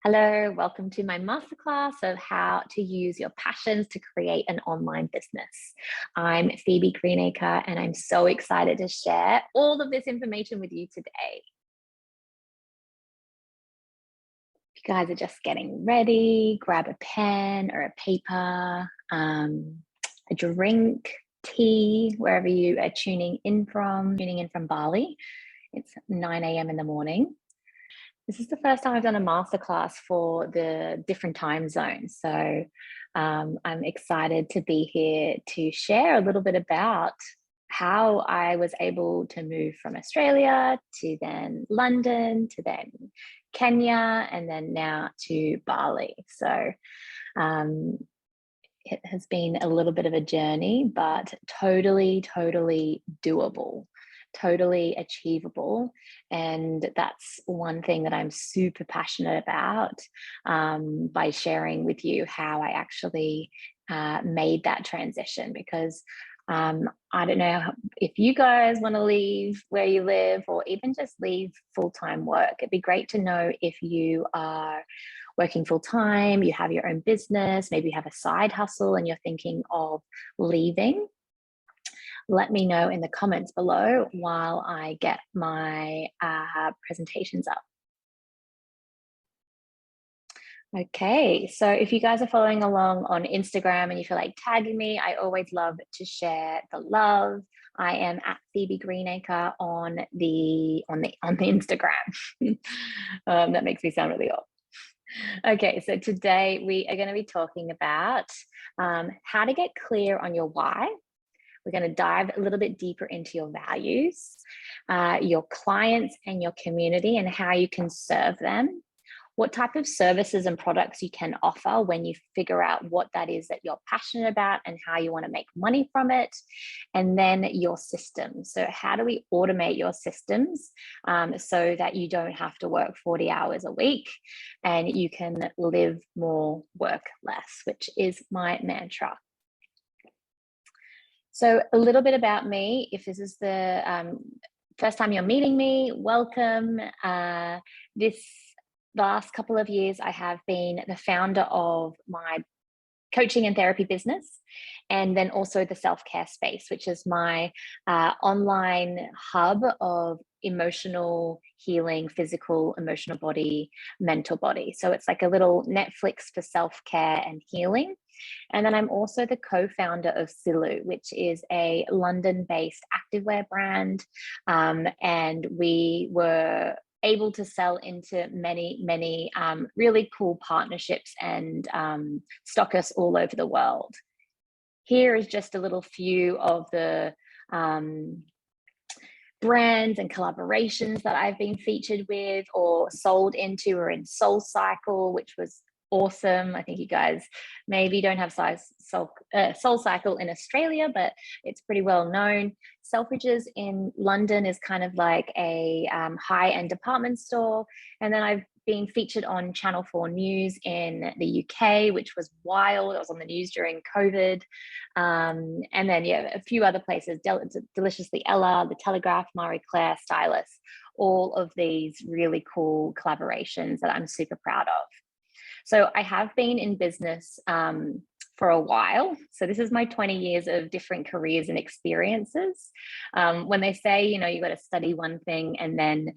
Hello, welcome to my masterclass of how to use your passions to create an online business. I'm Phoebe Greenacre, and I'm so excited to share all of this information with you today. If you guys are just getting ready, grab a pen or a paper, a drink, tea, wherever you are tuning in from Bali. It's 9 a.m. in the morning. This is the first time I've done a masterclass for the different time zones. So I'm excited to be here to share a little bit about how I was able to move from Australia to then London to then Kenya and then now to Bali. So it has been a little bit of a journey, but totally doable. Totally achievable. And that's one thing that I'm super passionate about by sharing with you how I actually made that transition, because I don't know if you guys want to leave where you live or even just leave full-time work. It'd be great to know if you are working full-time, you have your own business, maybe you have a side hustle and you're thinking of leaving. Let me know in the comments below while I get my presentations up. Okay, so if you guys are following along on Instagram and you feel like tagging me, I always love to share the love. I am at Phoebe Greenacre on the Instagram. That makes me sound really old. Okay, so today we are going to be talking about how to get clear on your why. We're going to dive a little bit deeper into your values, your clients and your community and how you can serve them, what type of services and products you can offer when you figure out what that is that you're passionate about and how you want to make money from it, and then your systems. So how do we automate your systems so that you don't have to work 40 hours a week and you can live more, work less, which is my mantra. So a little bit about me. If this is the first time you're meeting me, welcome. This last couple of years, I have been the founder of my coaching and therapy business, and then also the self-care space, which is my online hub of emotional healing, physical, emotional body, mental body. So it's like a little Netflix for self-care and healing. And then I'm also the co-founder of Silu, which is a London-based activewear brand. And we were able to sell into many really cool partnerships and stockists all over the world. Here is just a little few of the brands and collaborations that I've been featured with or sold into, or in Soul Cycle, which was awesome. I think you guys maybe don't have Soul Cycle in Australia, but it's pretty well known. Selfridges in London is kind of like a high-end department store. And then I've been featured on Channel 4 News in the UK, which was wild. I was on the news during COVID. And then, yeah, a few other places, Deliciously Ella, The Telegraph, Marie Claire, Stylist, all of these really cool collaborations that I'm super proud of. So I have been in business for a while. So this is my 20 years of different careers and experiences. When they say, you know, you got to study one thing and then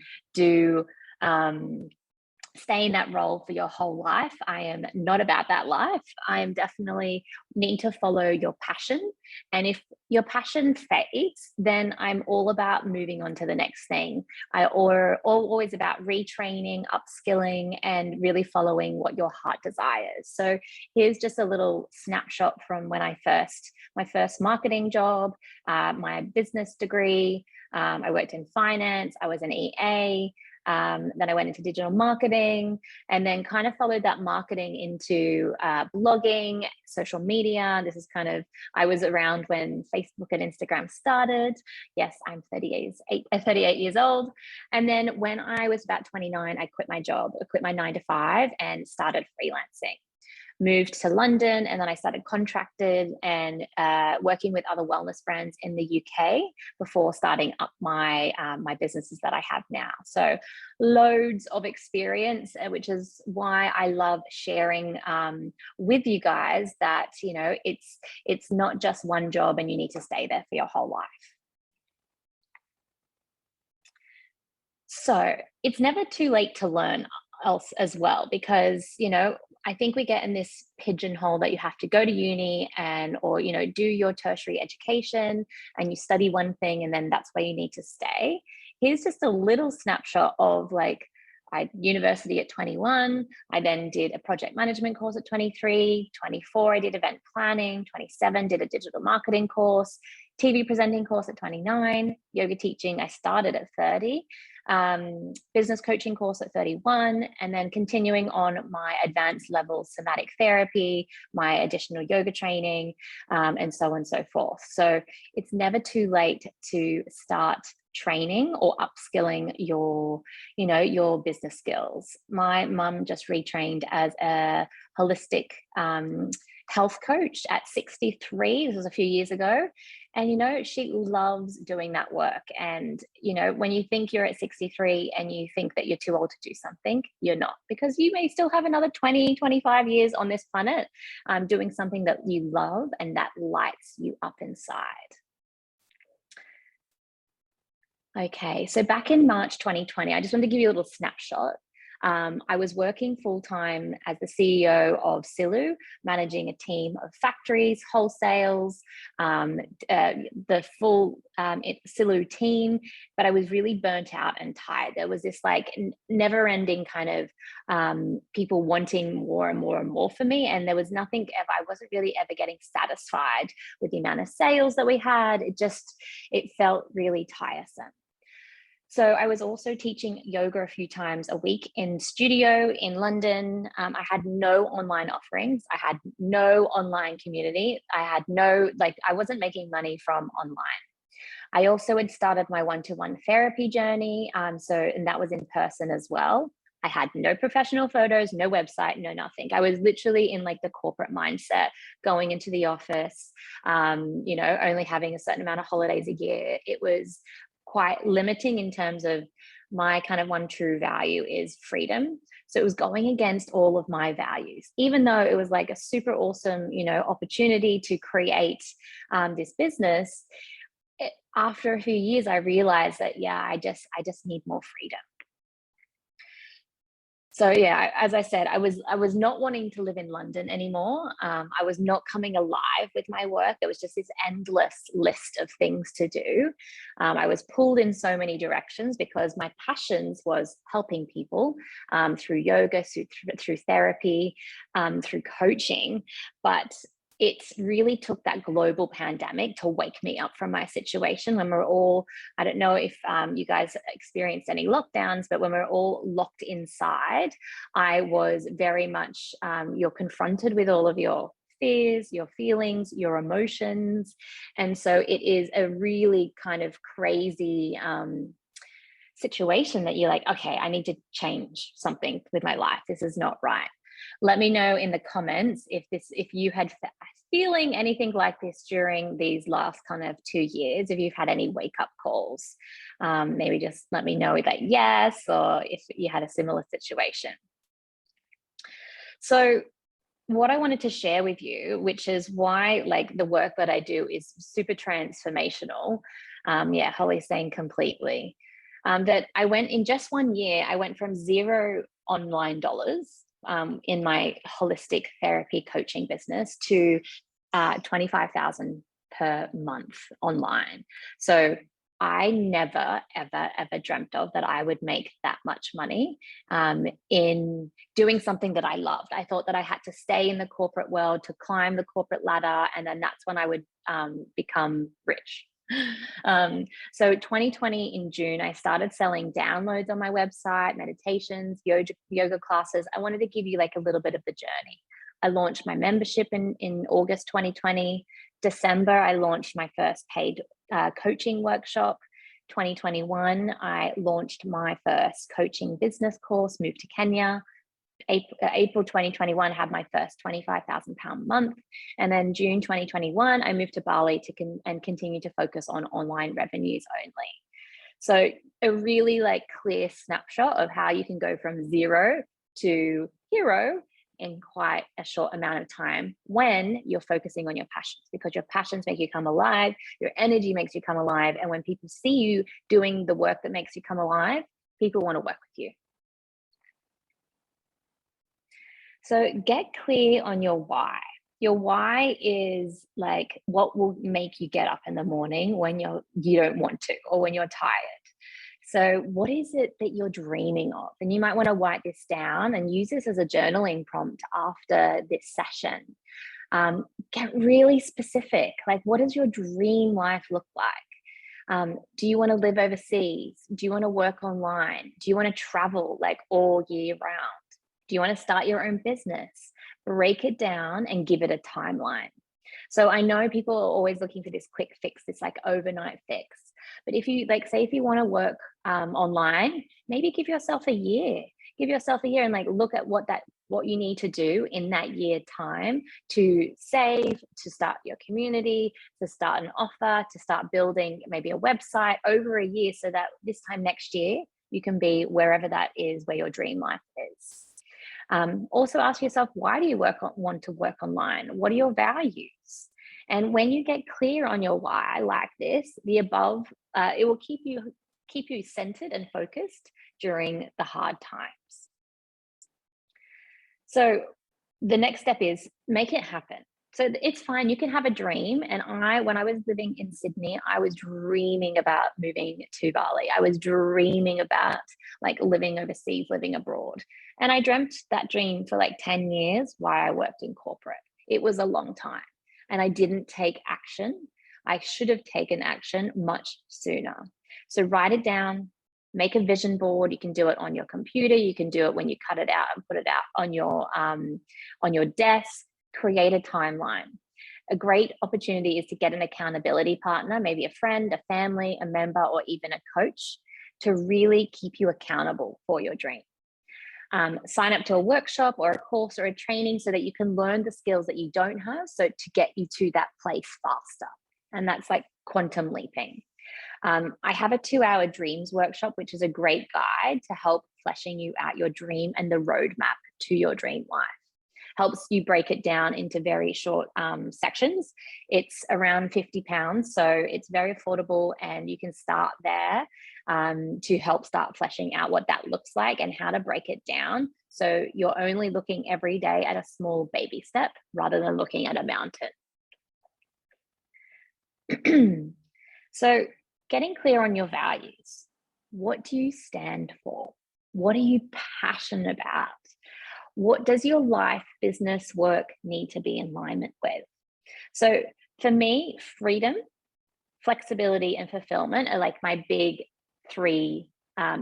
stay in that role for your whole life, I am not about that life. I am definitely need to follow your passion. And if your passion fades, then I'm all about moving on to the next thing. Always about retraining, upskilling, and really following what your heart desires. So here's just a little snapshot from when my first marketing job, my business degree. I worked in finance. I was an EA. Then I went into digital marketing, and then kind of followed that marketing into blogging, social media. This is kind of, I was around when Facebook and Instagram started. Yes, I'm 38 years old. And then when I was about 29, I quit my job. I quit my 9 to 5 and started freelancing. moved to London, and then I started contracted and working with other wellness brands in the UK before starting up my my businesses that I have now. So loads of experience, which is why I love sharing with you guys that, you know, it's not just one job and you need to stay there for your whole life. So it's never too late to learn else as well, because, you know, I think we get in this pigeonhole that you have to go to uni and, or, you know, do your tertiary education and you study one thing and then that's where you need to stay. Here's just a little snapshot of like, I university at 21. I then did a project management course at 23, 24. I did event planning, 27, did a digital marketing course, TV presenting course at 29, yoga teaching. I started at 30. Business coaching course at 31, and then continuing on my advanced level somatic therapy, my additional yoga training, and so on and so forth. So it's never too late to start training or upskilling your, you know, your business skills. My mum just retrained as a holistic health coach at 63. This was a few years ago. And, you know, she loves doing that work. And, you know, when you think you're at 63 and you think that you're too old to do something, you're not, because you may still have another 20, 25 years on this planet doing something that you love and that lights you up inside. Okay, so back in March 2020, I just wanted to give you a little snapshot. I was working full-time as the CEO of Silu, managing a team of factories, wholesales, the full Silu team, but I was really burnt out and tired. There was this like never-ending kind of people wanting more and more and more for me, and there was nothing ever, I wasn't really ever getting satisfied with the amount of sales that we had. It felt really tiresome. So I was also teaching yoga a few times a week in studio in London. I had no online offerings. I had no online community. I had no, like, I wasn't making money from online. I also had started my one-to-one therapy journey. And that was in person as well. I had no professional photos, no website, no nothing. I was literally in like the corporate mindset, going into the office, you know, only having a certain amount of holidays a year. It was quite limiting in terms of my kind of one true value is freedom. So it was going against all of my values, even though it was like a super awesome, you know, opportunity to create this business. After a few years, I realized that, yeah, I just need more freedom. So yeah, as I said, I was not wanting to live in London anymore. I was not coming alive with my work. There was just this endless list of things to do. I was pulled in so many directions because my passions was helping people through yoga, through therapy, through coaching, but it really took that global pandemic to wake me up from my situation when we're all, I don't know if you guys experienced any lockdowns, but when we're all locked inside, I was very much, you're confronted with all of your fears, your feelings, your emotions. And so it is a really kind of crazy situation that you're like, okay, I need to change something with my life. This is not right. Let me know in the comments if you had feeling anything like this during these last kind of 2 years, if you've had any wake up calls. Maybe just let me know that yes, or if you had a similar situation. So what I wanted to share with you, which is why like the work that I do is super transformational. Yeah, Holly's saying completely. That I went in just 1 year, I went from $0 online in my holistic therapy coaching business to 25,000 per month online. So I never, ever, ever dreamt of that I would make that much money in doing something that I loved. I thought that I had to stay in the corporate world to climb the corporate ladder, and then that's when I would become rich. So 2020 in June, I started selling downloads on my website, meditations, yoga classes. I wanted to give you like a little bit of the journey. I launched my membership in August 2020. December, I launched my first paid coaching workshop. 2021, I launched my first coaching business course, moved to Kenya. April 2021 had my first £25,000 month. And then June 2021, I moved to Bali and continue to focus on online revenues only. So a really like clear snapshot of how you can go from zero to hero in quite a short amount of time when you're focusing on your passions, because your passions make you come alive, your energy makes you come alive. And when people see you doing the work that makes you come alive, people want to work with you. So get clear on your why. Your why is like what will make you get up in the morning when you don't want to, or when you're tired. So what is it that you're dreaming of? And you might want to write this down and use this as a journaling prompt after this session. Get really specific. Like, what does your dream life look like? Do you want to live overseas? Do you want to work online? Do you want to travel like all year round? Do you want to start your own business? Break it down and give it a timeline. So I know people are always looking for this quick fix, this like overnight fix. But if you like, say if you want to work online, maybe give yourself a year. Give yourself a year and like look at what you need to do in that year time to save, to start your community, to start an offer, to start building maybe a website over a year, so that this time next year you can be wherever that is where your dream life is. Also ask yourself, why do you want to work online? What are your values? And when you get clear on your why, like this, the above, it will keep you centered and focused during the hard times. So the next step is make it happen. So it's fine. You can have a dream. And when I was living in Sydney, I was dreaming about moving to Bali. I was dreaming about like living overseas, living abroad. And I dreamt that dream for like 10 years while I worked in corporate. It was a long time. And I didn't take action. I should have taken action much sooner. So write it down, make a vision board. You can do it on your computer. You can do it when you cut it out and put it out on your desk. Create a timeline. A great opportunity is to get an accountability partner, maybe a friend, a family, a member, or even a coach, to really keep you accountable for your dream. Sign up to a workshop or a course or a training so that you can learn the skills that you don't have, so to get you to that place faster. And that's like quantum leaping. I have a 2-hour dreams workshop, which is a great guide to help fleshing you out your dream and the roadmap to your dream life. Helps you break it down into very short sections. It's around £50, so it's very affordable, and you can start there to help start fleshing out what that looks like and how to break it down. So you're only looking every day at a small baby step rather than looking at a mountain. So getting clear on your values. What do you stand for? What are you passionate about? What does your life, business, work need to be in alignment with? So for me, freedom, flexibility, and fulfillment are like my big 3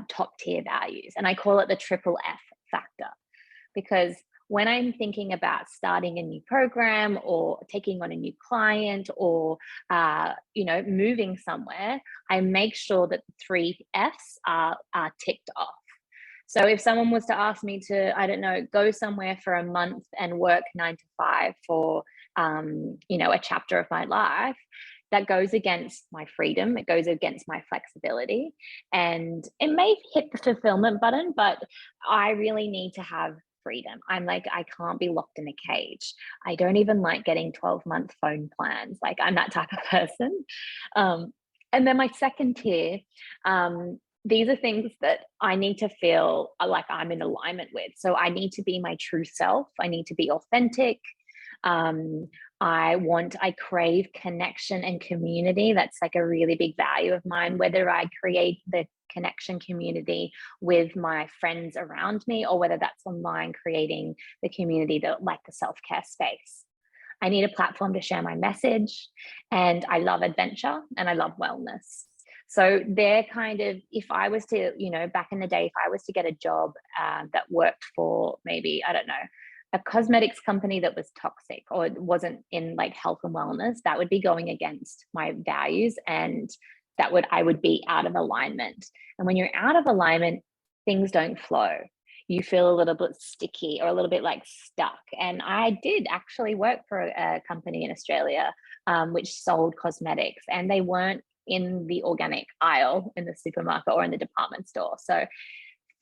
top tier values. And I call it the triple F factor, because when I'm thinking about starting a new program or taking on a new client or, moving somewhere, I make sure that the 3 Fs are ticked off. So if someone was to ask me to, I don't know, go somewhere for a month and work 9 to 5 for, a chapter of my life, that goes against my freedom. It goes against my flexibility, and it may hit the fulfillment button, but I really need to have freedom. I'm like, I can't be locked in a cage. I don't even like getting 12-month phone plans. Like, I'm that type of person. And then my second tier, these are things that I need to feel like I'm in alignment with. So I need to be my true self. I need to be authentic. I crave connection and community. That's like a really big value of mine, whether I create the connection community with my friends around me, or whether that's online, creating the community that like the self-care space. I need a platform to share my message, and I love adventure and I love wellness. So they're kind of, if I was to, back in the day, if I was to get a job that worked for maybe, I don't know, a cosmetics company that was toxic or wasn't in like health and wellness, that would be going against my values, and I would be out of alignment. And when you're out of alignment, things don't flow. you feel a little bit sticky or a little bit like stuck. And I did actually work for a company in Australia, which sold cosmetics, and they weren't in the organic aisle in the supermarket or in the department store. So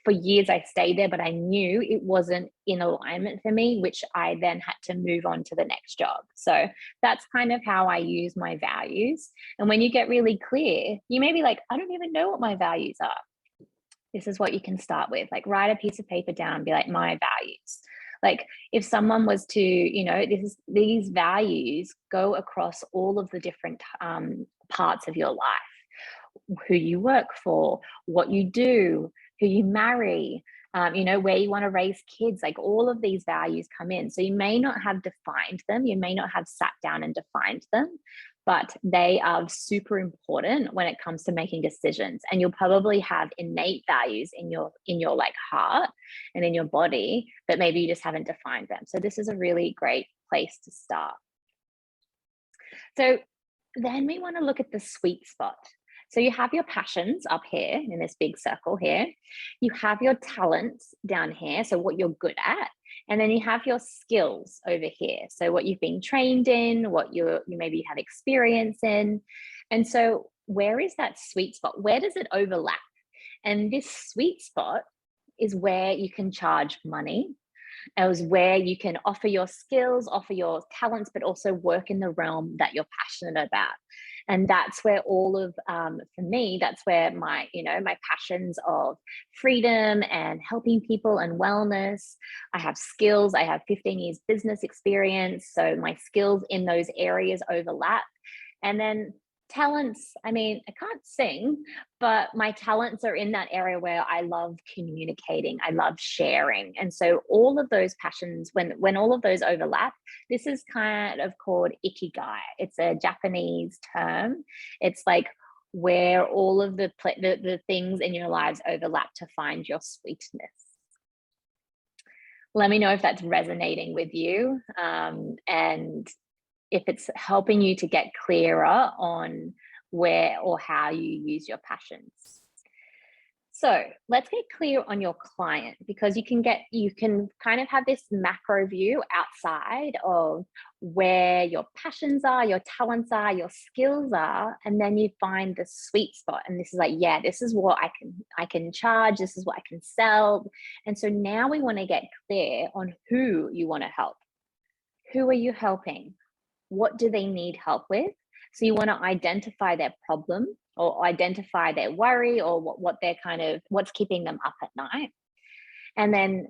for years I stayed there, but I knew it wasn't in alignment for me, which I then had to move on to the next job. So that's kind of how I use my values. And when you get really clear, you may be like, I don't even know what my values are. This is what you can start with. Like, write a piece of paper down, be like, my values. Like, if someone was to, these values go across all of the different parts of your life, who you work for, what you do, who you marry, where you want to raise kids, like all of these values come in. So you may not have defined them, you may not have sat down and defined them, but they are super important when it comes to making decisions. And you'll probably have innate values in your like heart and in your body, but maybe you just haven't defined them. So this is a really great place to start. So then we want to look at the sweet spot. So you have your passions up here in this big circle here. You have your talents down here, so what you're good at. And then you have your skills over here. So what you've been trained in, what you maybe have experience in. And so where is that sweet spot? Where does it overlap? And this sweet spot is where you can charge money. It was where you can offer your skills, offer your talents, but also work in the realm that you're passionate about. And that's where all of, for me, that's where my passions of freedom and helping people and wellness. I have skills. I have 15 years business experience. So my skills in those areas overlap. And then talents, I mean, I can't sing, but my talents are in that area where I love communicating, I love sharing. And so all of those passions, when all of those overlap, this is kind of called ikigai. It's a Japanese term. It's like where all of the things in your lives overlap to find your sweetness. Let me know if that's resonating with you, and if it's helping you to get clearer on where or how you use your passions. So let's get clear on your client, because you can kind of have this macro view outside of where your passions are, your talents are, your skills are, and then you find the sweet spot. And this is like, yeah, this is what I can charge, this is what I can sell. And so now we want to get clear on who you want to help. Who are you helping? What do they need help with? So you want to identify their problem or identify their worry or what they're what's keeping them up at night. And then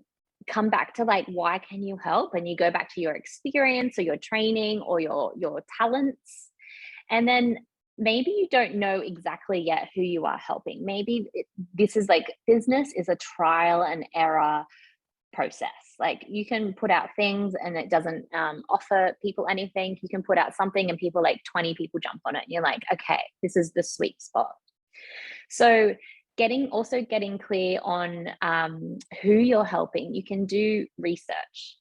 come back to like, why can you help? And you go back to your experience or your training or your talents. And then maybe you don't know exactly yet who you are helping. Maybe this is like, business is a trial and error process. Like, you can put out things and it doesn't offer people anything. You can put out something and people, like 20 people jump on it and you're like, okay, this is the sweet spot. So getting clear on who you're helping. You can do research.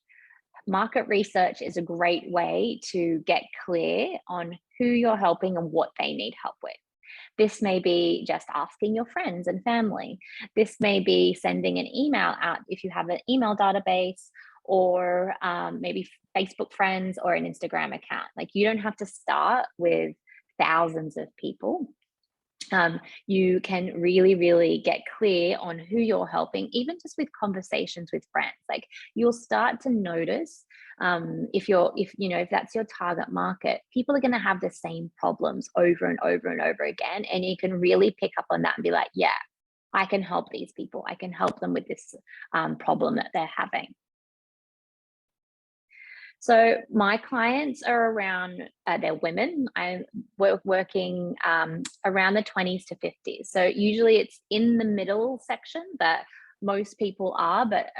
Market research is a great way to get clear on who you're helping and what they need help with. This may be just asking your friends and family. This may be sending an email out if you have an email database, or maybe Facebook friends or an Instagram account. Like, you don't have to start with thousands of people. You can really, really get clear on who you're helping, even just with conversations with friends. Like, you'll start to notice if that's your target market, people are going to have the same problems over and over and over again. And you can really pick up on that and be like, yeah, I can help these people. I can help them with this problem that they're having. So my clients are around, they're women. I'm working around the 20s to 50s. So usually it's in the middle section that most people are, but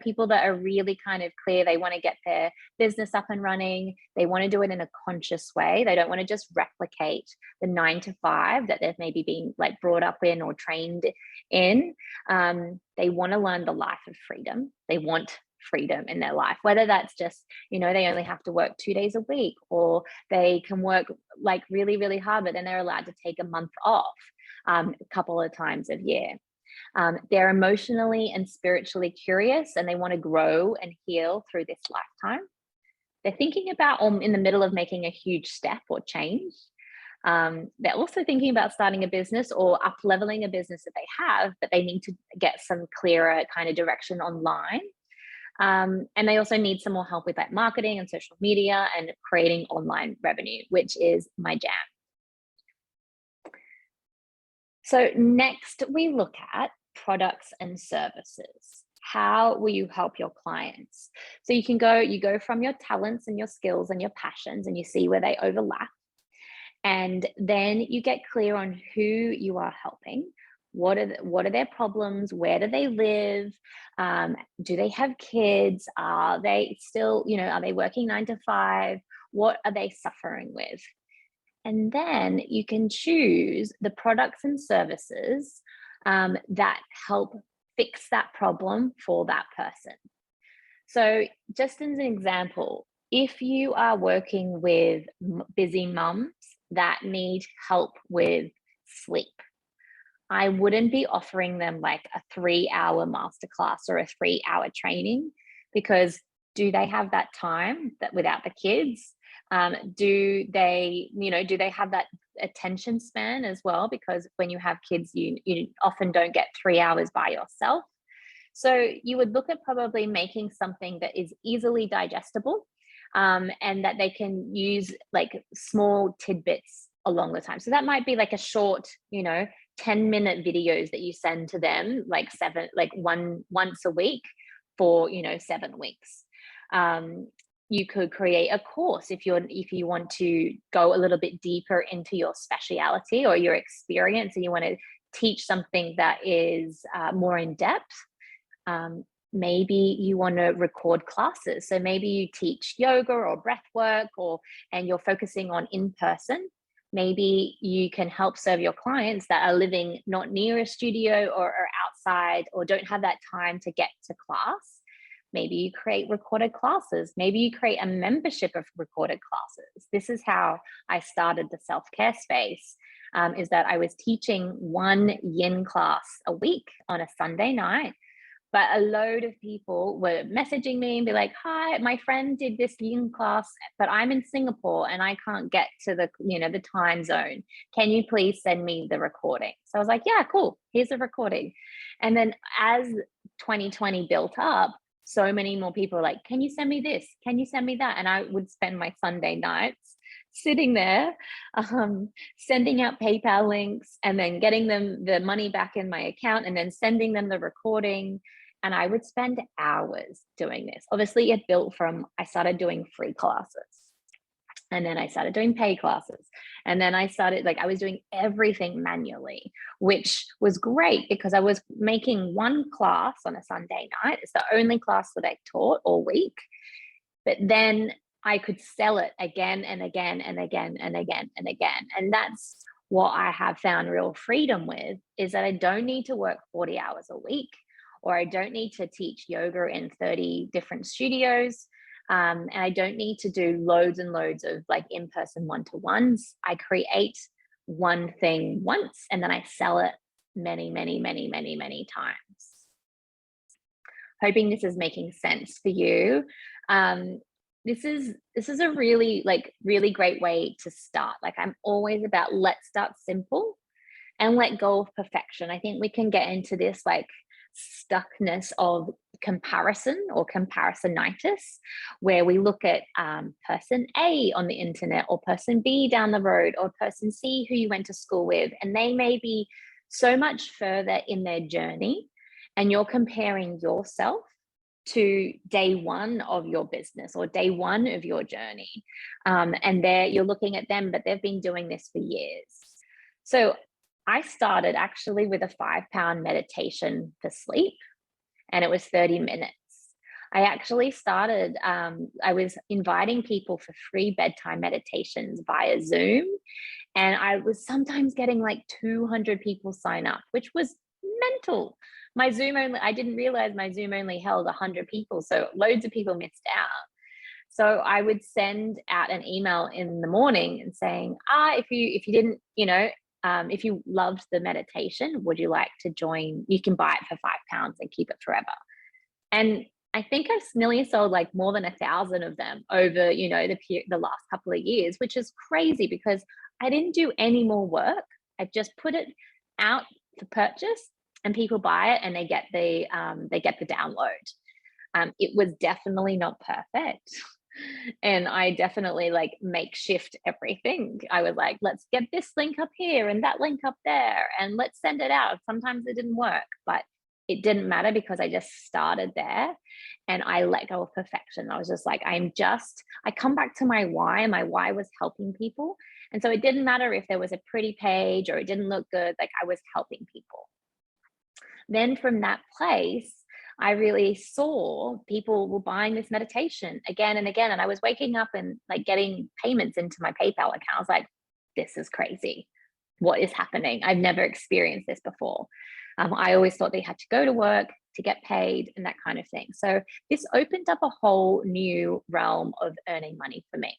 people that are really kind of clear. They want to get their business up and running. They want to do it in a conscious way. They don't want to just replicate the 9 to 5 that they've maybe been like brought up in or trained in. They want to learn the life of freedom. They want freedom in their life, whether that's just, they only have to work 2 days a week, or they can work like really, really hard, but then they're allowed to take a month off a couple of times a year. They're emotionally and spiritually curious, and they want to grow and heal through this lifetime. They're thinking about in the middle of making a huge step or change. They're also thinking about starting a business or up leveling a business that they have, but they need to get some clearer kind of direction online. And they also need some more help with like marketing and social media and creating online revenue, which is my jam. So next we look at products and services. How will you help your clients? So you go from your talents and your skills and your passions, and you see where they overlap. And then you get clear on who you are helping. What are their problems? Where do they live? Do they have kids? Are they still, are they working 9 to 5? What are they suffering with? And then you can choose the products and services that help fix that problem for that person. So just as an example, if you are working with busy mums that need help with sleep, I wouldn't be offering them like a 3-hour masterclass or a 3-hour training, because do they have that time that without the kids? Do they have that attention span as well? Because when you have kids, you often don't get 3 hours by yourself. So you would look at probably making something that is easily digestible, and that they can use like small tidbits along the time. So that might be like a short, 10-minute videos that you send to them, once a week for 7 weeks. You could create a course if you want to go a little bit deeper into your speciality or your experience, and you want to teach something that is more in depth. Maybe you want to record classes. So maybe you teach yoga or breath work, and you're focusing on in-person. Maybe you can help serve your clients that are living not near a studio or outside, or don't have that time to get to class. Maybe you create recorded classes. Maybe you create a membership of recorded classes. This is how I started the self-care space, is that I was teaching one yin class a week on a Sunday night. But a load of people were messaging me and be like, hi, my friend did this yin class, but I'm in Singapore and I can't get to the time zone. Can you please send me the recording? So I was like, yeah, cool. Here's the recording. And then as 2020 built up, so many more people were like, can you send me this? Can you send me that? And I would spend my Sunday nights sitting there, sending out PayPal links and then getting them the money back in my account and then sending them the recording. And I would spend hours doing this. Obviously, it built from, I started doing free classes. And then I started doing paid classes. And then I was doing everything manually, which was great because I was making one class on a Sunday night. It's the only class that I taught all week. But then I could sell it again and again and again and again and again. And that's what I have found real freedom with, is that I don't need to work 40 hours a week, or I don't need to teach yoga in 30 different studios. And I don't need to do loads and loads of like in-person one-to-ones. I create one thing once and then I sell it many, many, many, many, many times. Hoping this is making sense for you. This is a really great way to start. Like, I'm always about let's start simple and let go of perfection. I think we can get into this like stuckness of comparison or comparisonitis, where we look at person A on the internet or person B down the road or person C who you went to school with, and they may be so much further in their journey, and you're comparing yourself to day one of your business or day one of your journey, and you're looking at them, but they've been doing this for years. So I started actually with a 5-pound meditation for sleep, and it was 30 minutes. I actually started, I was inviting people for free bedtime meditations via Zoom, and I was sometimes getting like 200 people sign up, which was mental. I didn't realize my Zoom only held 100 people, so loads of people missed out. So I would send out an email in the morning and saying, if you didn't, if you loved the meditation, would you like to join? You can buy it for £5 and keep it forever. And I think I've nearly sold like more than 1,000 of them over, you know, the last couple of years, which is crazy because I didn't do any more work. I just put it out for purchase, and people buy it and they get the download. It was definitely not perfect. And I definitely like makeshift everything. I was like, let's get this link up here and that link up there, and let's send it out. Sometimes it didn't work, but it didn't matter because I just started there and I let go of perfection. I was just like, I come back to my why, and my why was helping people. And so it didn't matter if there was a pretty page or it didn't look good, like I was helping people. Then from that place, I really saw people were buying this meditation again and again. And I was waking up and like getting payments into my PayPal account. I was like, this is crazy. What is happening? I've never experienced this before. I always thought they had to go to work to get paid and that kind of thing. So this opened up a whole new realm of earning money for me.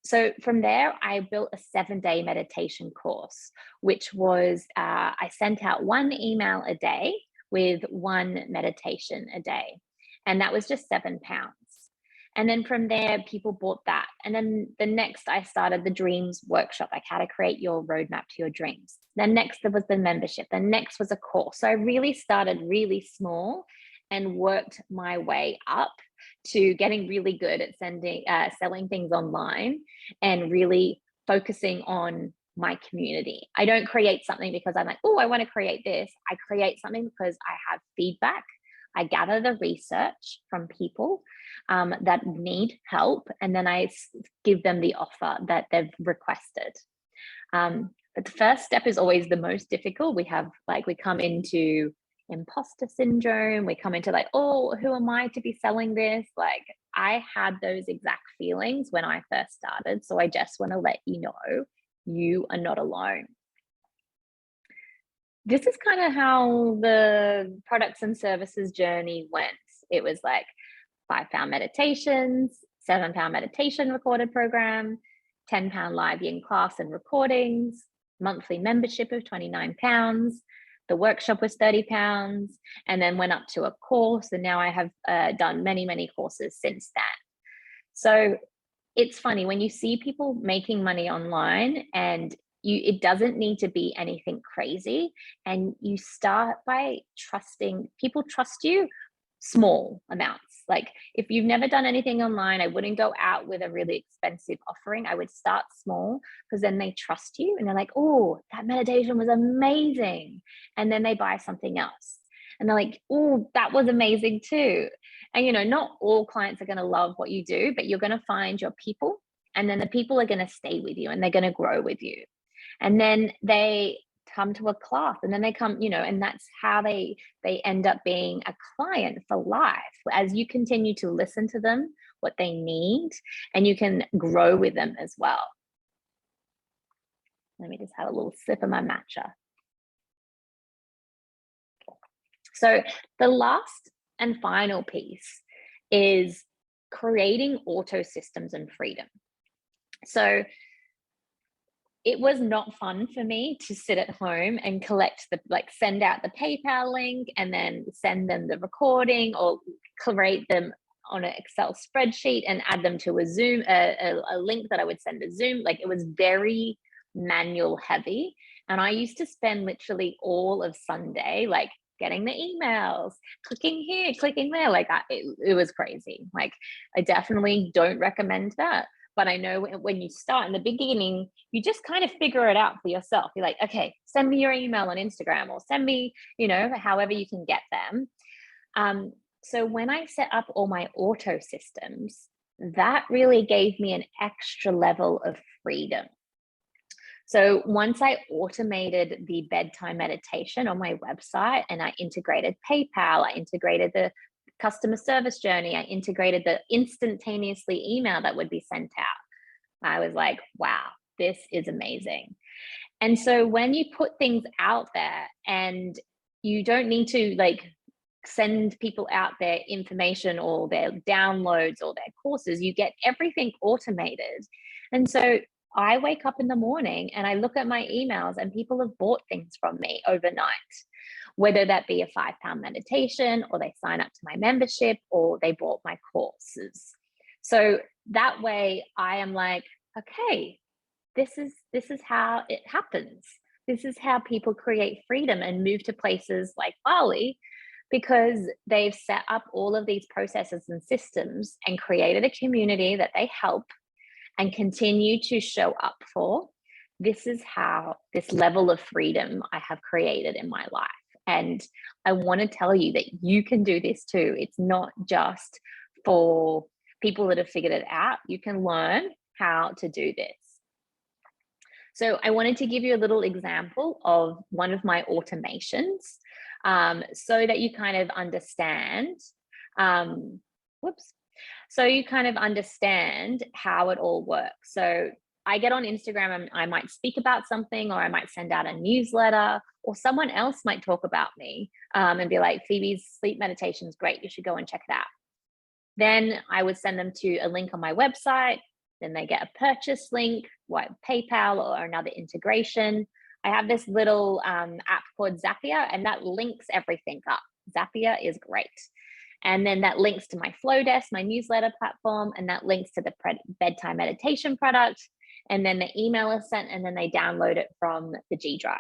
So from there, I built a 7-day meditation course, which was, I sent out 1 email a day with 1 meditation a day. And that was just £7. And then from there, people bought that. And then the next, I started the dreams workshop, like how to create your roadmap to your dreams. Then next, there was the membership. Then next was a course. So I really started really small and worked my way up to getting really good at selling things online and really focusing on my community. I don't create something because I'm like, oh, I want to create this. I create something because I have feedback. I gather the research from people that need help, and then I give them the offer that they've requested. But the first step is always the most difficult. We come into imposter syndrome. We come into like, oh, who am I to be selling this? Like, I had those exact feelings when I first started. So I just want to let you know, you are not alone. This is kind of how the products and services journey went. It was like £5 meditations, £7 meditation recorded program, £10 live in class and recordings, monthly membership of £29. The workshop was £30, and then went up to a course. And now I have done many, many courses since that. So it's funny when you see people making money online, and it doesn't need to be anything crazy. And you start by trusting, people trust you small amounts. Like if you've never done anything online, I wouldn't go out with a really expensive offering. I would start small, because then they trust you and they're like, oh, that meditation was amazing. And then they buy something else and they're like, oh, that was amazing too. And, you know, not all clients are going to love what you do, but you're going to find your people, and then the people are going to stay with you and they're going to grow with you. And then they come to a class, and then they come, you know, and that's how they end up being a client for life as you continue to listen to them, what they need, and you can grow with them as well. Let me just have a little sip of my matcha. So the last and final piece is creating auto systems and freedom. So it was not fun for me to sit at home and send out the PayPal link and then send them the recording, or create them on an Excel spreadsheet and add them to a Zoom, a link that I would send to Zoom. Like, it was very manual heavy. And I used to spend literally all of Sunday, like getting the emails, clicking here, clicking there. Like it was crazy. Like, I definitely don't recommend that. But I know when you start in the beginning, you just kind of figure it out for yourself. You're like, okay, send me your email on Instagram, or send me, you know, however you can get them. So when I set up all my auto systems, that really gave me an extra level of freedom. So once I automated the bedtime meditation on my website, and I integrated PayPal, I integrated the customer service journey, I integrated the instantaneously email that would be sent out, I was like, wow, this is amazing. And so when you put things out there, and you don't need to like send people out their information or their downloads or their courses, you get everything automated. And so I wake up in the morning and I look at my emails and people have bought things from me overnight, whether that be a £5 meditation or they sign up to my membership or they bought my courses. So that way I am like, okay, this is how it happens. This is how people create freedom and move to places like Bali, because they've set up all of these processes and systems and created a community that they help and continue to show up for. This is how this level of freedom I have created in my life. And I want to tell you that you can do this too. It's not just for people that have figured it out. You can learn how to do this. So I wanted to give you a little example of one of my automations, so that you kind of understand, so you kind of understand how it all works. So I get on Instagram and I might speak about something, or I might send out a newsletter, or someone else might talk about me and be like, Phoebe's sleep meditation is great. You should go and check it out. Then I would send them to a link on my website. Then they get a purchase link, like PayPal or another integration. I have this little app called Zapier, and that links everything up. Zapier is great. And then that links to my Flow Desk, my newsletter platform, and that links to the bedtime meditation product. And then the email is sent, and then they download it from the G Drive.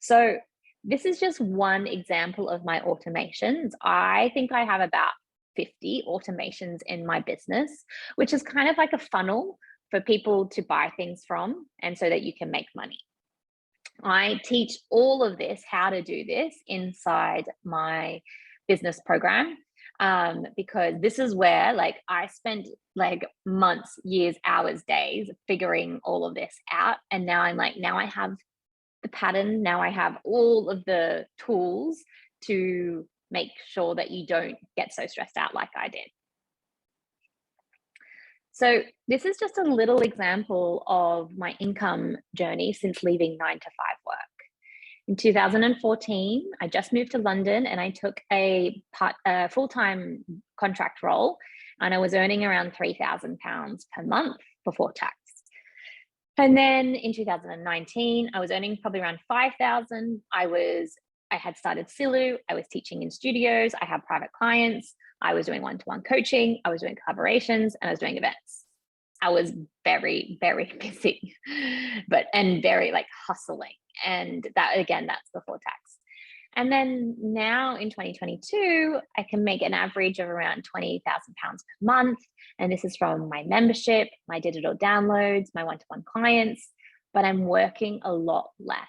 So this is just one example of my automations. I think I have about 50 automations in my business, which is kind of like a funnel for people to buy things from, and so that you can make money. I teach all of this, how to do this, inside my business program, because this is where like I spent like months, years, hours, days figuring all of this out. And now I'm like, now I have the pattern, now I have all of the tools to make sure that you don't get so stressed out like I did. So this is just a little example of my income journey since leaving 9-to-5 work. In 2014, I just moved to London and I took a full-time contract role, and I was earning around £3,000 per month before tax. And then in 2019, I was earning probably around 5,000. I had started Silu. I was teaching in studios. I had private clients. I was doing one-to-one coaching. I was doing collaborations, and I was doing events. I was very, very busy, and very like hustling. And that, again, that's before tax. And then now in 2022, I can make an average of around £20,000 per month. And this is from my membership, my digital downloads, my one-to-one clients, but I'm working a lot less.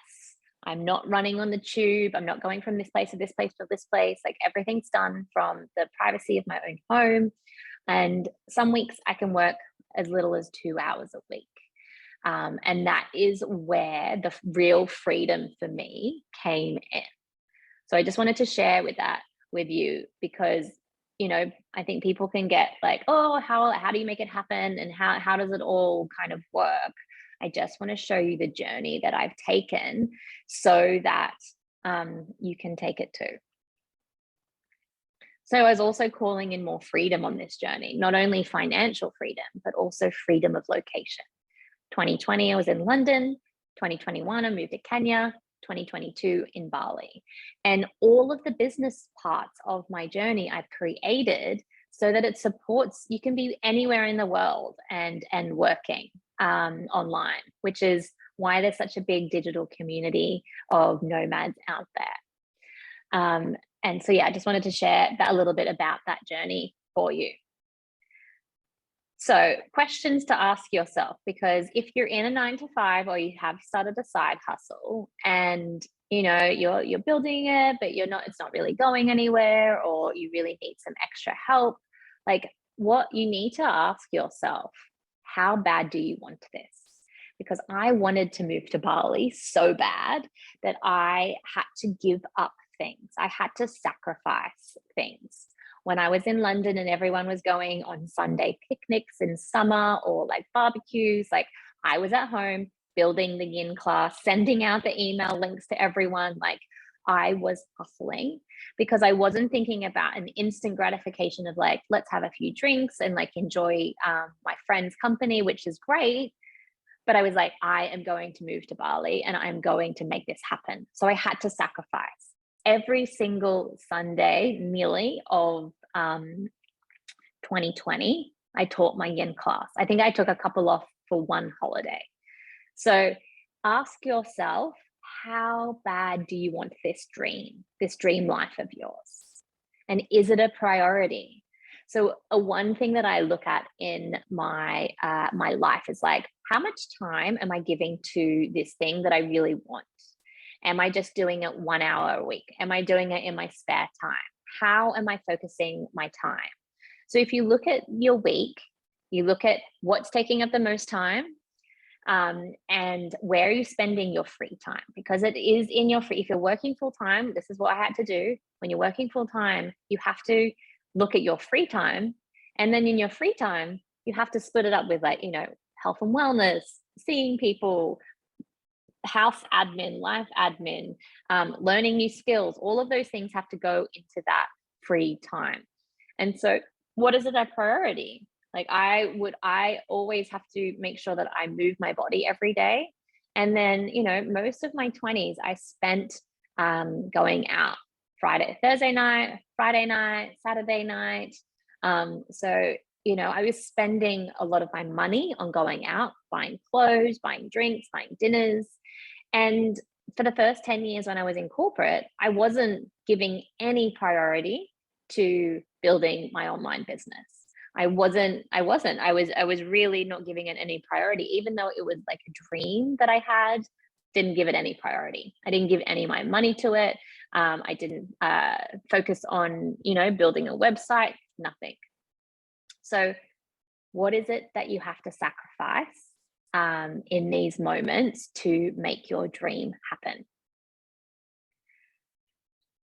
I'm not running on the tube. I'm not going from this place to this place to this place. Like, everything's done from the privacy of my own home. And some weeks I can work as little as 2 hours a week. And that is where the real freedom for me came in. So I just wanted to share with you, because, you know, I think people can get like, oh, how do you make it happen? And how does it all kind of work? I just want to show you the journey that I've taken so that you can take it too. So I was also calling in more freedom on this journey, not only financial freedom, but also freedom of location. 2020, I was in London. 2021, I moved to Kenya. 2022 in Bali. And all of the business parts of my journey I've created so that it supports, you can be anywhere in the world and working online, which is why there's such a big digital community of nomads out there. And so, yeah, I just wanted to share a little bit about that journey for you. So, questions to ask yourself, because if you're in a 9-to-5 or you have started a side hustle and you know you're building it, but it's not really going anywhere, or you really need some extra help, like, what you need to ask yourself, how bad do you want this? Because I wanted to move to Bali so bad that I had to give up things. I had to sacrifice things. When I was in London and everyone was going on Sunday picnics in summer or like barbecues, like, I was at home building the yin class, sending out the email links to everyone. Like, I was hustling because I wasn't thinking about an instant gratification of like, let's have a few drinks and like enjoy my friend's company, which is great. But I was like, I am going to move to Bali and I'm going to make this happen. So I had to sacrifice every single Sunday, nearly, of 2020. I taught my yin class. I think I took a couple off for one holiday. So ask yourself, how bad do you want this dream life of yours? And is it a priority? So one thing that I look at in my my life is like, how much time am I giving to this thing that I really want? Am I just doing it 1 hour a week? Am I doing it in my spare time? How am I focusing my time? So if you look at your week, you look at what's taking up the most time, and where are you spending your free time? Because it is in your free, if you're working full time, this is what I had to do. When you're working full time, you have to look at your free time. And then in your free time, you have to split it up with, like, health and wellness, seeing people, house admin, life admin, learning new skills. All of those things have to go into that free time. And so what is it a priority? Like I always have to make sure that I move my body every day. And then, most of my 20s, I spent going out Thursday night, Friday night, Saturday night. So, I was spending a lot of my money on going out, buying clothes, buying drinks, buying dinners. And for the first 10 years when I was in corporate, I wasn't giving any priority to building my online business. I was really not giving it any priority, even though it was like a dream that I had. Didn't give it any priority. I didn't give any of my money to it. I didn't focus on, building a website, nothing. So what is it that you have to sacrifice in these moments to make your dream happen?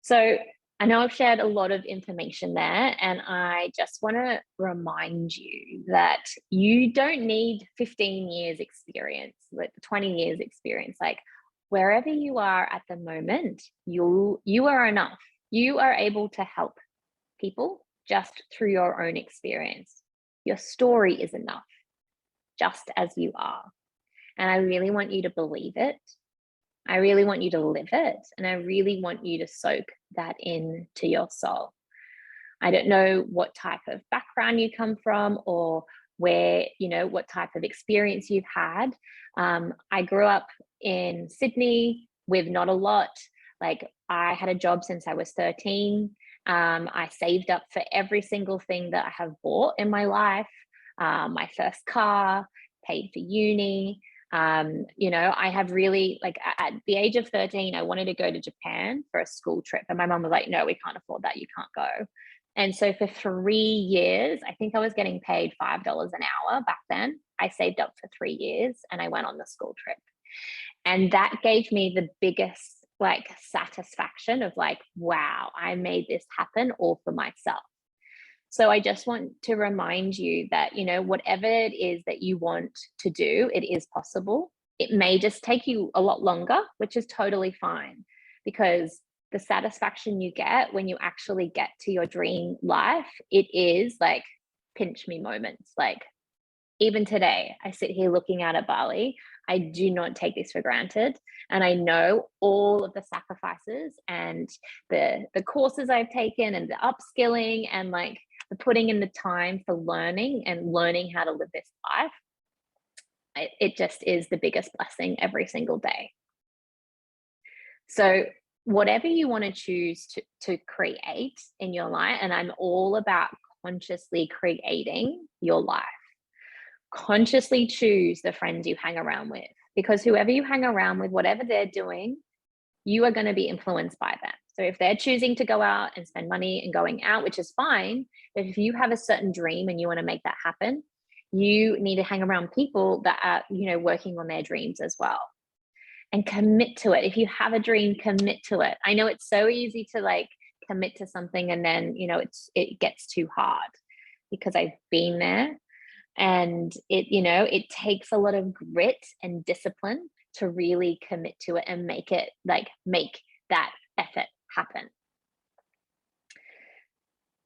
So I know I've shared a lot of information there, and I just want to remind you that you don't need 15 years experience, like 20 years experience. Like, wherever you are at the moment, you are enough. You are able to help people just through your own experience. Your story is enough, just as you are. And I really want you to believe it. I really want you to live it. And I really want you to soak that into your soul. I don't know what type of background you come from, or where, what type of experience you've had. I grew up in Sydney with not a lot. Like, I had a job since I was 13. I saved up for every single thing that I have bought in my life. My first car, paid for uni. I have really, like, at the age of 13, I wanted to go to Japan for a school trip. And my mom was like, no, we can't afford that. You can't go. And so for 3 years, I think I was getting paid $5 an hour back then. I saved up for 3 years and I went on the school trip. And that gave me the biggest, like, satisfaction of, like, wow, I made this happen all for myself. So I just want to remind you that, whatever it is that you want to do, it is possible. It may just take you a lot longer, which is totally fine, because the satisfaction you get when you actually get to your dream life, it is like pinch me moments. Like, even today, I sit here looking out at Bali. I do not take this for granted. And I know all of the sacrifices and the courses I've taken and the upskilling and, like, the putting in the time for learning how to live this life. It just is the biggest blessing every single day. So whatever you want to choose to create in your life, and I'm all about consciously creating your life. Consciously choose the friends you hang around with, because whoever you hang around with, whatever they're doing, you are going to be influenced by them. So if they're choosing to go out and spend money and going out, which is fine, but if you have a certain dream and you want to make that happen, you need to hang around people that are, working on their dreams as well. And commit to it. If you have a dream, commit to it. I know it's so easy to, like, commit to something and then, it gets too hard, because I've been there. And it takes a lot of grit and discipline to really commit to it and make that effort happen.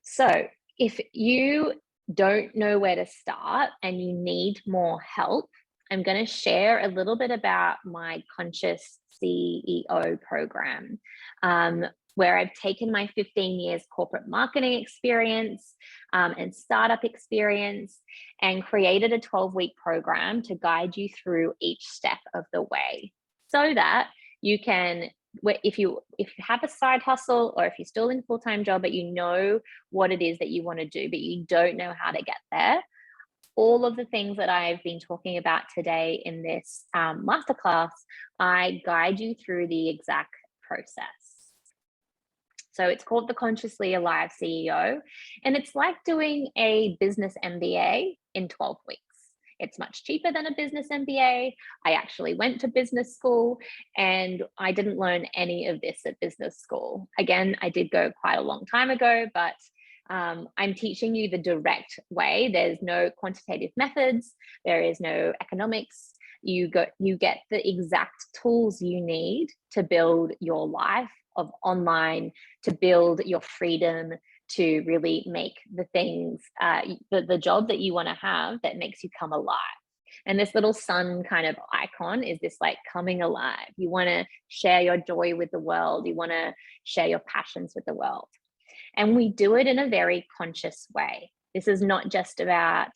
So if you don't know where to start and you need more help, I'm going to share a little bit about my Conscious CEO program, where I've taken my 15 years corporate marketing experience and startup experience and created a 12-week program to guide you through each step of the way, so that you can, if you have a side hustle, or if you're still in a full-time job, but you know what it is that you want to do, but you don't know how to get there, all of the things that I've been talking about today in this masterclass, I guide you through the exact process. So it's called the Consciously Alive CEO, and it's like doing a business MBA in 12 weeks. It's much cheaper than a business MBA. I actually went to business school and I didn't learn any of this at business school. Again, I did go quite a long time ago, but I'm teaching you the direct way. There's no quantitative methods. There is no economics. You get the exact tools you need to build your life of online, to build your freedom, to really make the things, the job that you want to have that makes you come alive. And this little sun kind of icon is this like coming alive. You want to share your joy with the world. You want to share your passions with the world. And we do it in a very conscious way. This is not just about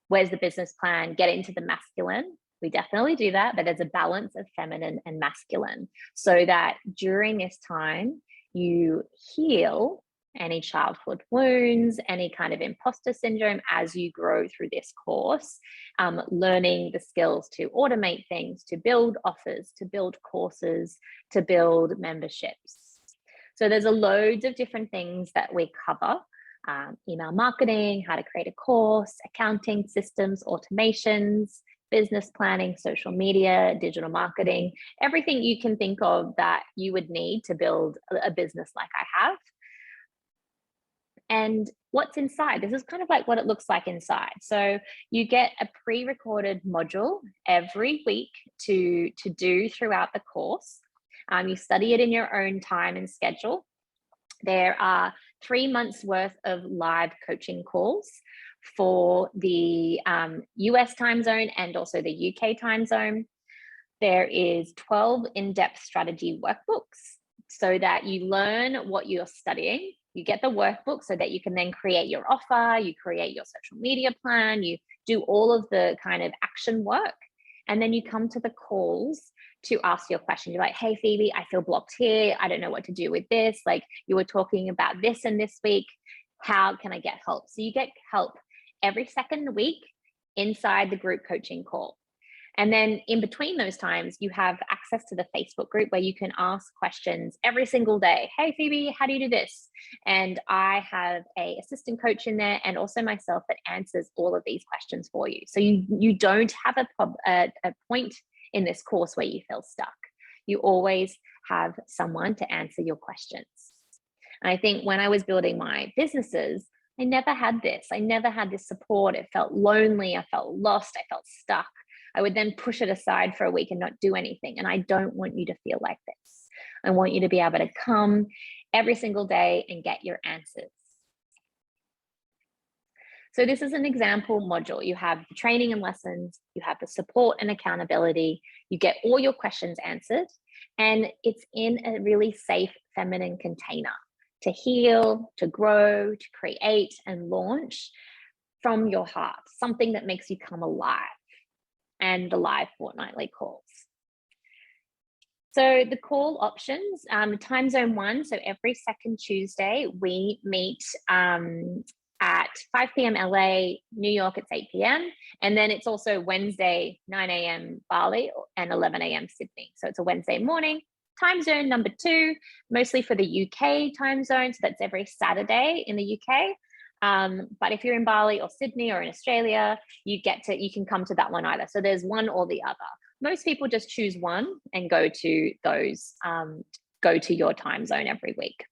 where's the business plan, get into the masculine. We definitely do that, but there's a balance of feminine and masculine, so that during this time you heal any childhood wounds, any kind of imposter syndrome as you grow through this course, learning the skills to automate things, to build offers, to build courses, to build memberships. So there's loads of different things that we cover. Email marketing, how to create a course, accounting systems, automations, business planning, social media, digital marketing, everything you can think of that you would need to build a business like I have. And what's inside? This is kind of like what it looks like inside. So you get a pre-recorded module every week to do throughout the course. You study it in your own time and schedule. There are 3 months worth of live coaching calls for the US time zone and also the UK time zone. There is 12 in-depth strategy workbooks so that you learn what you're studying. You get the workbook so that you can then create your offer, you create your social media plan, you do all of the kind of action work. And then you come to the calls to ask your question. You're like, hey, Phoebe, I feel blocked here. I don't know what to do with this. Like, you were talking about this and this week. How can I get help? So you get help every second week inside the group coaching call. And then in between those times, you have access to the Facebook group where you can ask questions every single day. Hey, Phoebe, how do you do this? And I have an assistant coach in there, and also myself, that answers all of these questions for you. So you don't have a point in this course where you feel stuck. You always have someone to answer your questions. And I think when I was building my businesses, I never had this. I never had this support. It felt lonely. I felt lost. I felt stuck. I would then push it aside for a week and not do anything. And I don't want you to feel like this. I want you to be able to come every single day and get your answers. So this is an example module. You have the training and lessons, you have the support and accountability, you get all your questions answered, and it's in a really safe feminine container to heal, to grow, to create and launch from your heart, something that makes you come alive, and the live fortnightly calls. So the call options, time zone 1, so every second Tuesday, we meet at 5 p.m. LA, New York, it's 8 p.m. And then it's also Wednesday, 9 a.m. Bali and 11 a.m. Sydney. So it's a Wednesday morning. Time zone number 2, mostly for the UK time zone. So that's every Saturday in the UK. But if you're in Bali or Sydney or in Australia, you can come to that one either. So there's one or the other. Most people just choose one and go to those, go to your time zone every week.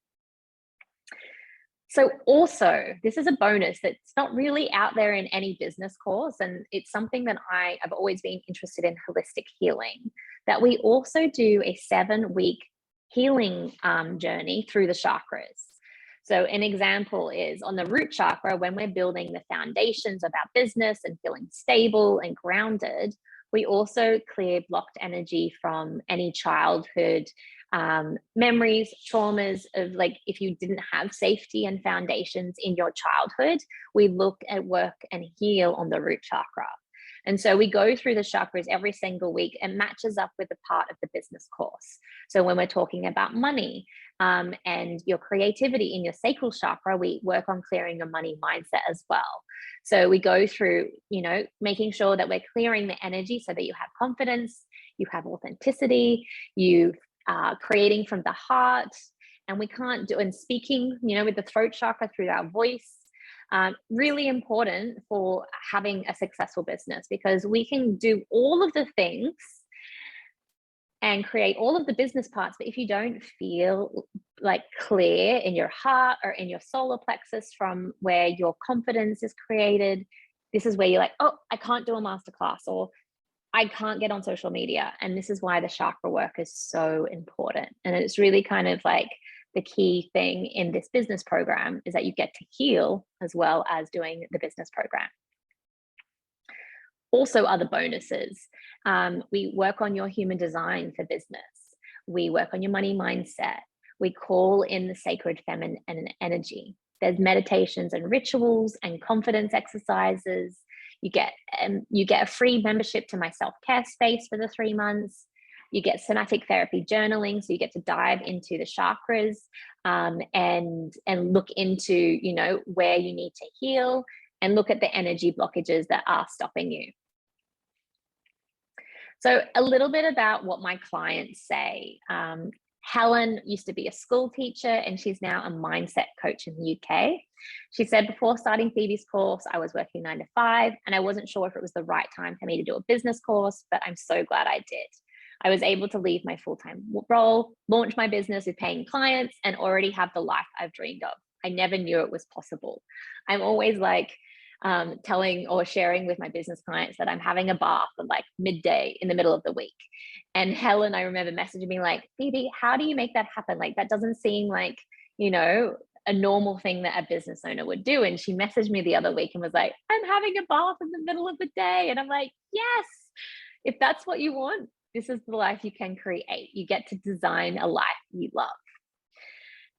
So also, this is a bonus that's not really out there in any business course, and it's something that I've always been interested in, holistic healing, that we also do a 7-week healing journey through the chakras. So an example is on the root chakra, when we're building the foundations of our business and feeling stable and grounded, We also clear blocked energy from any childhood memories, traumas of like if you didn't have safety and foundations in your childhood, we look at work and heal on the root chakra. And so we go through the chakras every single week and matches up with the part of the business course. So when we're talking about money and your creativity in your sacral chakra, we work on clearing your money mindset as well. So we go through, making sure that we're clearing the energy so that you have confidence, you have authenticity, you are creating from the heart, and we can't do, and speaking, with the throat chakra through our voice. Really important for having a successful business, because we can do all of the things and create all of the business parts, but if you don't feel like clear in your heart or in your solar plexus from where your confidence is created, this is where you're like, oh, I can't do a masterclass, or I can't get on social media. And this is why the chakra work is so important. And it's really kind of like the key thing in this business program is that you get to heal as well as doing the business program. Also, other bonuses. We work on your human design for business. We work on your money mindset. We call in the sacred feminine energy. There's meditations and rituals and confidence exercises. You get a free membership to my self-care space for the 3 months. You get somatic therapy journaling, so you get to dive into the chakras and look into, where you need to heal and look at the energy blockages that are stopping you. So a little bit about what my clients say. Helen used to be a school teacher and she's now a mindset coach in the UK. She said, before starting Phoebe's course, I was working 9 to 5 and I wasn't sure if it was the right time for me to do a business course, but I'm so glad I did. I was able to leave my full-time role, launch my business with paying clients, and already have the life I've dreamed of. I never knew it was possible. I'm always like telling or sharing with my business clients that I'm having a bath at like midday in the middle of the week. And Helen, I remember messaging me like, Phoebe, how do you make that happen? Like, that doesn't seem like, a normal thing that a business owner would do. And she messaged me the other week and was like, I'm having a bath in the middle of the day. And I'm like, yes, if that's what you want, this is the life you can create. You get to design a life you love.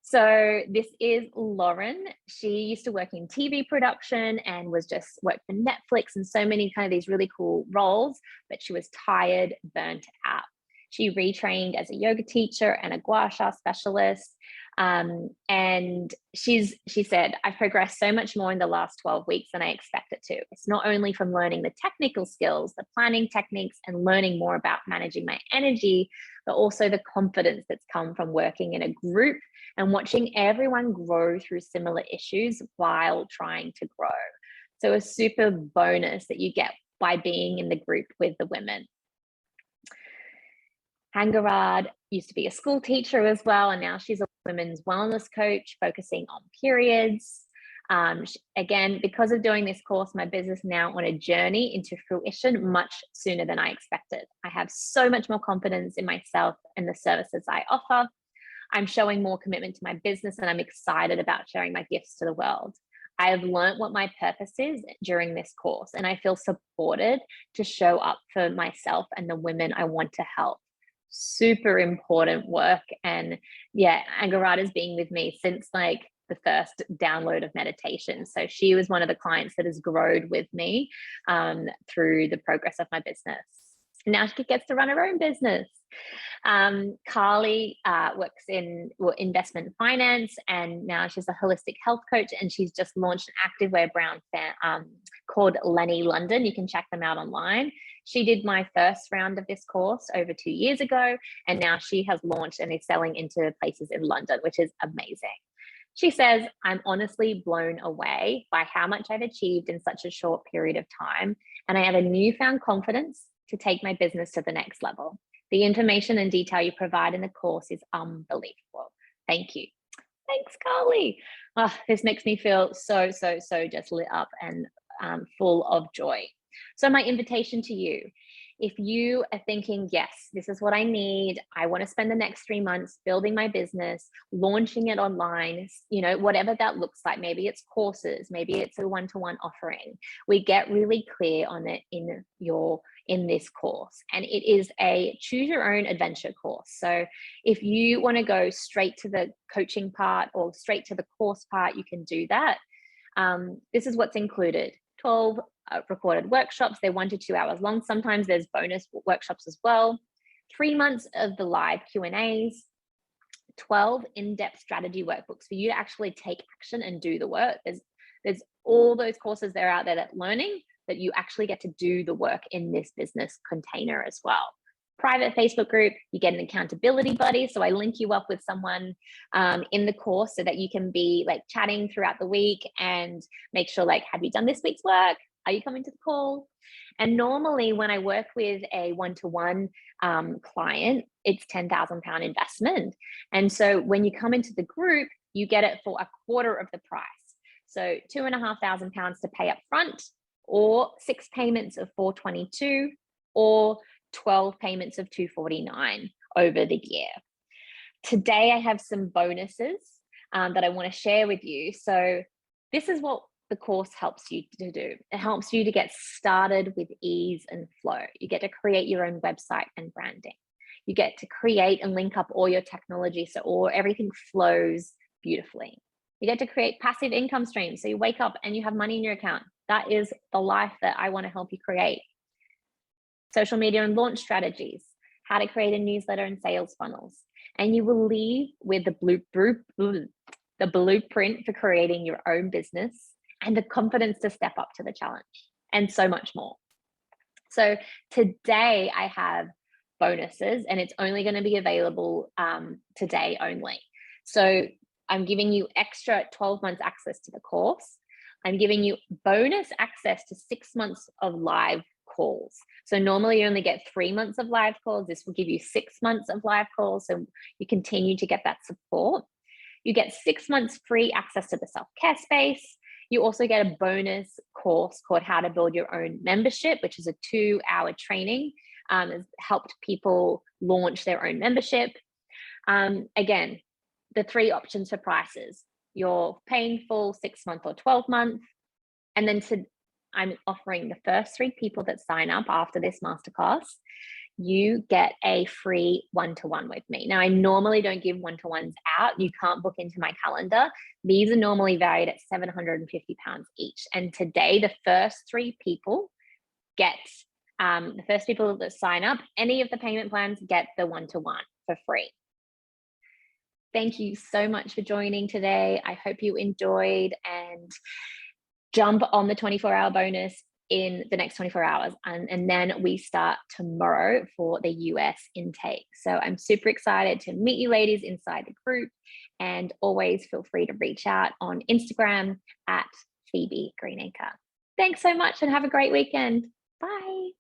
So this is Lauren. She used to work in TV production and was just worked for Netflix and so many kind of these really cool roles, but she was tired, burnt out. She retrained as a yoga teacher and a gua sha specialist. And she said, I've progressed so much more in the last 12 weeks than I expected to. It's not only from learning the technical skills, the planning techniques, and learning more about managing my energy, but also the confidence that's come from working in a group and watching everyone grow through similar issues while trying to grow. So a super bonus that you get by being in the group with the women. Angarad used to be a school teacher as well, and now she's a women's wellness coach focusing on periods. Again, because of doing this course, my business now on a journey into fruition much sooner than I expected. I have so much more confidence in myself and the services I offer. I'm showing more commitment to my business and I'm excited about sharing my gifts to the world. I have learned what my purpose is during this course, and I feel supported to show up for myself and the women I want to help. Super important work. And yeah, Angarada's been with me since like the first download of meditation. So she was one of the clients that has grown with me through the progress of my business. Now she gets to run her own business. Carly works in investment finance, and now she's a holistic health coach, and she's just launched an activewear brand called Lenny London. You can check them out online. She did my first round of this course over 2 years ago, and now she has launched and is selling into places in London, which is amazing. She says, I'm honestly blown away by how much I've achieved in such a short period of time, and I have a newfound confidence to take my business to the next level. The information and detail you provide in the course is unbelievable. Thank you. Thanks, Carly. Oh, this makes me feel so just lit up and full of joy. So my invitation to you if you are thinking, yes, this is what I need, I want to spend the next 3 months building my business, launching it online, whatever that looks like, maybe it's courses, maybe it's a one-to-one offering, we get really clear on it in this course. And it is a choose your own adventure course. So if you want to go straight to the coaching part or straight to the course part, you can do that. This is what's included: 12 recorded workshops. They're 1 to 2 hours long. Sometimes there's bonus workshops as well. 3 months of the live Q&As, 12 in-depth strategy workbooks for you to actually take action and do the work. There's all those courses that are out there that learning that you actually get to do the work in this business container as well. Private Facebook group, you get an accountability buddy. So I link you up with someone in the course so that you can be like chatting throughout the week and make sure, like, have you done this week's work? Are you coming to the call? And normally when I work with a one-to-one client, it's £10,000 investment. And so when you come into the group, you get it for a quarter of the price. So £2,500 to pay up front, or 6 payments of $422, or 12 payments of $249 over the year. Today, I have some bonuses that I want to share with you. So this is what the course helps you to do. It helps you to get started with ease and flow. You get to create your own website and branding. You get to create and link up all your technology so everything flows beautifully. You get to create passive income streams. So you wake up and you have money in your account. That is the life that I want to help you create. Social media and launch strategies, how to create a newsletter and sales funnels. And you will leave with the blueprint for creating your own business and the confidence to step up to the challenge, and so much more. So today I have bonuses, and it's only going to be available today only. So I'm giving you extra 12 months access to the course. I'm giving you bonus access to 6 months of live calls. So normally you only get 3 months of live calls. This will give you 6 months of live calls. So you continue to get that support. You get 6 months free access to the self-care space. You also get a bonus course called How to Build Your Own Membership, which is a 2-hour training. Has helped people launch their own membership. Again, the 3 options for prices: you're paying full 6 month or 12 month. And then I'm offering the first 3 people that sign up after this masterclass, you get a free one-to-one with me. Now, I normally don't give one-to-ones out. You can't book into my calendar. These are normally valued at £750 each. And today, the first 3 people get, the first people that sign up, any of the payment plans get the one-to-one for free. Thank you so much for joining today. I hope you enjoyed, and jump on the 24-hour bonus in the next 24 hours. And then we start tomorrow for the US intake. So I'm super excited to meet you ladies inside the group, and always feel free to reach out on Instagram at Phoebe Greenacre. Thanks so much and have a great weekend. Bye.